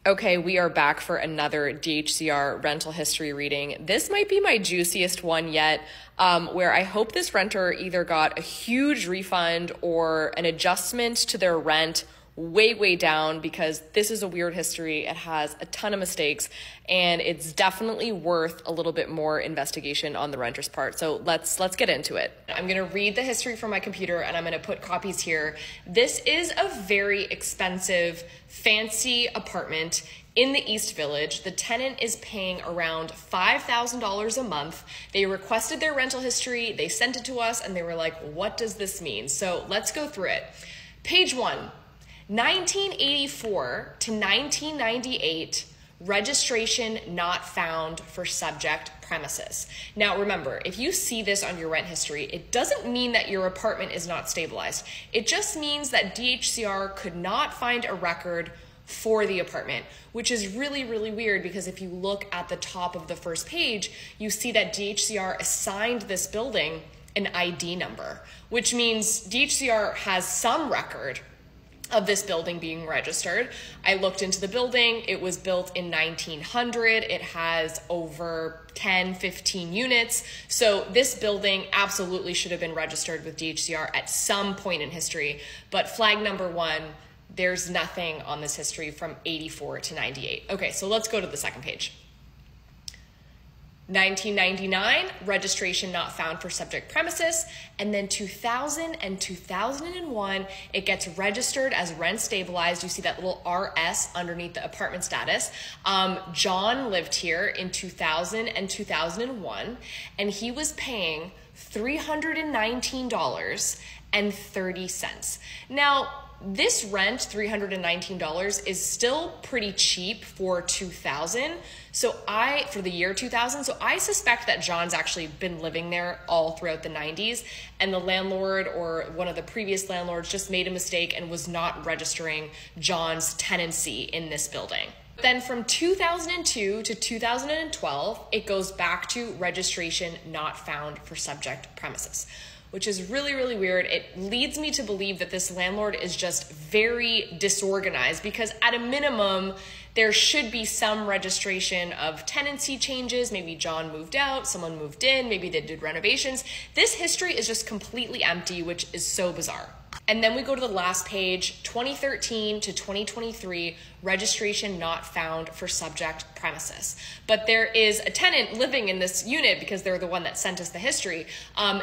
Okay, we are back for another DHCR rental history reading. This might be my juiciest one yet, where I hope this renter either got a huge refund or an adjustment to their rent way down, because this is a weird history. It has a ton of mistakes, and it's definitely worth a little bit more investigation on the renter's part. So let's get into it. I'm gonna read the history from my computer and I'm gonna put copies here. This is a very expensive, fancy apartment in the East Village. The tenant is paying around $5,000 a month. They requested their rental history, they sent it to us, and they were like, what does this mean? So let's go through it. Page 1. 1984 to 1998, registration not found for subject premises. Now remember, if you see this on your rent history, it doesn't mean that your apartment is not stabilized. It just means that DHCR could not find a record for the apartment, which is really weird, because if you look at the top of the first page, you see that DHCR assigned this building an ID number, which means DHCR has some record of this building being registered. I looked into the building. It was built in 1900. It has over 10-15 units. So this building absolutely should have been registered with DHCR at some point in history. But flag number 1, there's nothing on this history from 84 to 98. Okay, so let's go to the second page. 1999, registration not found for subject premises, and then 2000 and 2001, it gets registered as rent stabilized. You see that little RS underneath the apartment status. John lived here in 2000 and 2001, and he was paying $319.30. Now, this rent, $319, is still pretty cheap for 2000. For the year 2000. So I suspect that John's actually been living there all throughout the 90s, and the landlord or one of the previous landlords just made a mistake and was not registering John's tenancy in this building. Then from 2002 to 2012, it goes back to registration not found for subject premises, which is really weird. It leads me to believe that this landlord is just very disorganized, because at a minimum, there should be some registration of tenancy changes. Maybe John moved out, someone moved in, maybe they did renovations. This history is just completely empty, which is so bizarre. And then we go to the last page, 2013 to 2023, registration not found for subject premises. But there is a tenant living in this unit because they're the one that sent us the history.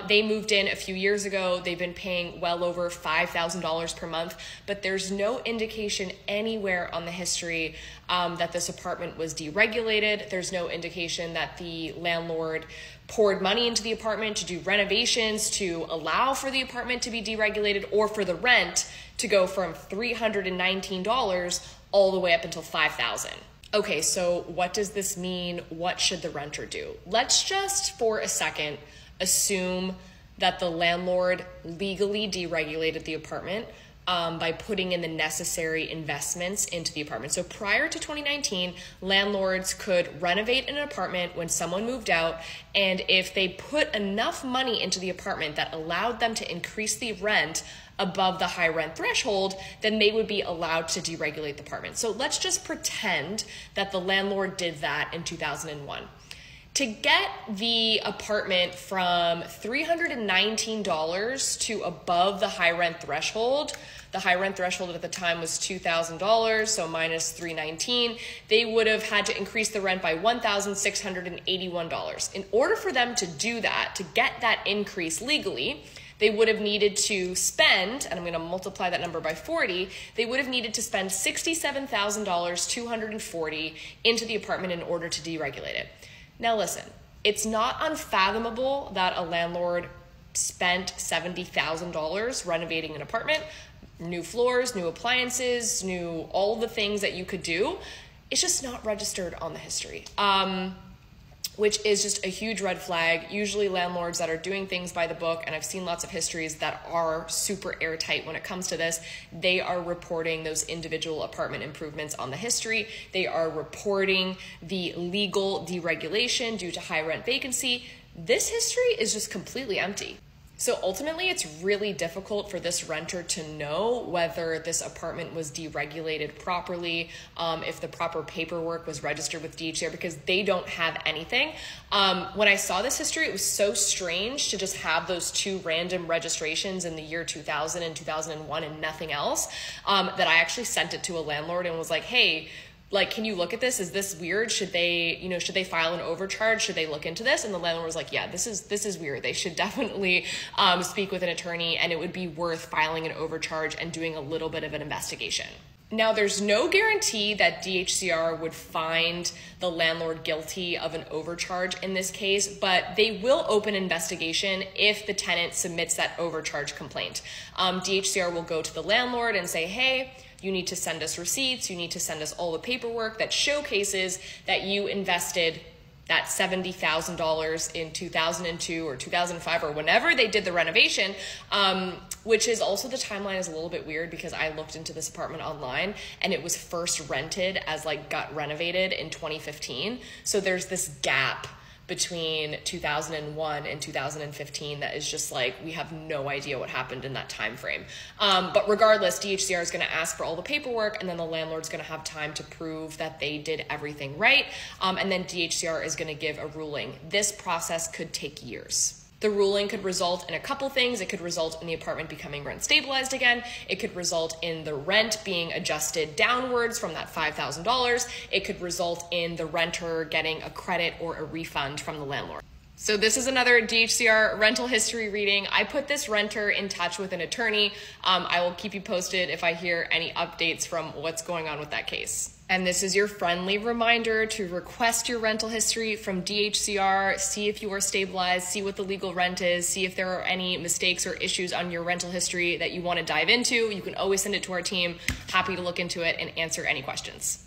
They moved in a few years ago. They've been paying well over $5,000 per month, but there's no indication anywhere on the history that this apartment was deregulated. There's no indication that the landlord poured money into the apartment to do renovations to allow for the apartment to be deregulated, or for the rent to go from $319 all the way up until $5,000. Okay, so what does this mean? What should the renter do? Let's just for a second assume that the landlord legally deregulated the apartment by putting in the necessary investments into the apartment. So prior to 2019, landlords could renovate an apartment when someone moved out, and if they put enough money into the apartment that allowed them to increase the rent above the high rent threshold, then they would be allowed to deregulate the apartment. So let's just pretend that the landlord did that in 2001. To get the apartment from $319 to above the high rent threshold, the high rent threshold at the time was $2,000, so minus $319, they would have had to increase the rent by $1,681. In order for them to do that, to get that increase legally, they would have needed to spend, and I'm going to multiply that number by 40, they would have needed to spend $67,240 into the apartment in order to deregulate it. Now listen, it's not unfathomable that a landlord spent $70,000 renovating an apartment, new floors, new appliances, new all the things that you could do. It's just not registered on the history, which is just a huge red flag. Usually landlords that are doing things by the book, and I've seen lots of histories that are super airtight when it comes to this, they are reporting those individual apartment improvements on the history. They are reporting the legal deregulation due to high rent vacancy. This history is just completely empty. So ultimately, it's really difficult for this renter to know whether this apartment was deregulated properly, if the proper paperwork was registered with DHCR, because they don't have anything. When I saw this history, it was so strange to just have those two random registrations in the year 2000 and 2001 and nothing else, that I actually sent it to a landlord and was like, hey, like, can you look at this? Is this weird? Should they file an overcharge? Should they look into this? And the landlord was like, yeah, this is weird. They should definitely speak with an attorney, and it would be worth filing an overcharge and doing a little bit of an investigation. Now, there's no guarantee that DHCR would find the landlord guilty of an overcharge in this case, but they will open an investigation if the tenant submits that overcharge complaint. DHCR will go to the landlord and say, hey, you need to send us receipts. You need to send us all the paperwork that showcases that you invested that $70,000 in 2002 or 2005 or whenever they did the renovation, which is also, the timeline is a little bit weird because I looked into this apartment online and it was first rented as like got renovated in 2015. So there's this gap between 2001 and 2015 that is just like, we have no idea what happened in that time frame. But regardless, DHCR is going to ask for all the paperwork, and then the landlord's going to have time to prove that they did everything right, and then DHCR is going to give a ruling. This process could take years. The ruling could result in a couple things. It could result in the apartment becoming rent stabilized again. It could result in the rent being adjusted downwards from that $5,000. It could result in the renter getting a credit or a refund from the landlord. So this is another DHCR rental history reading. I put this renter in touch with an attorney. I will keep you posted if I hear any updates from what's going on with that case. And this is your friendly reminder to request your rental history from DHCR, see if you are stabilized, see what the legal rent is, see if there are any mistakes or issues on your rental history that you want to dive into. You can always send it to our team. Happy to look into it and answer any questions.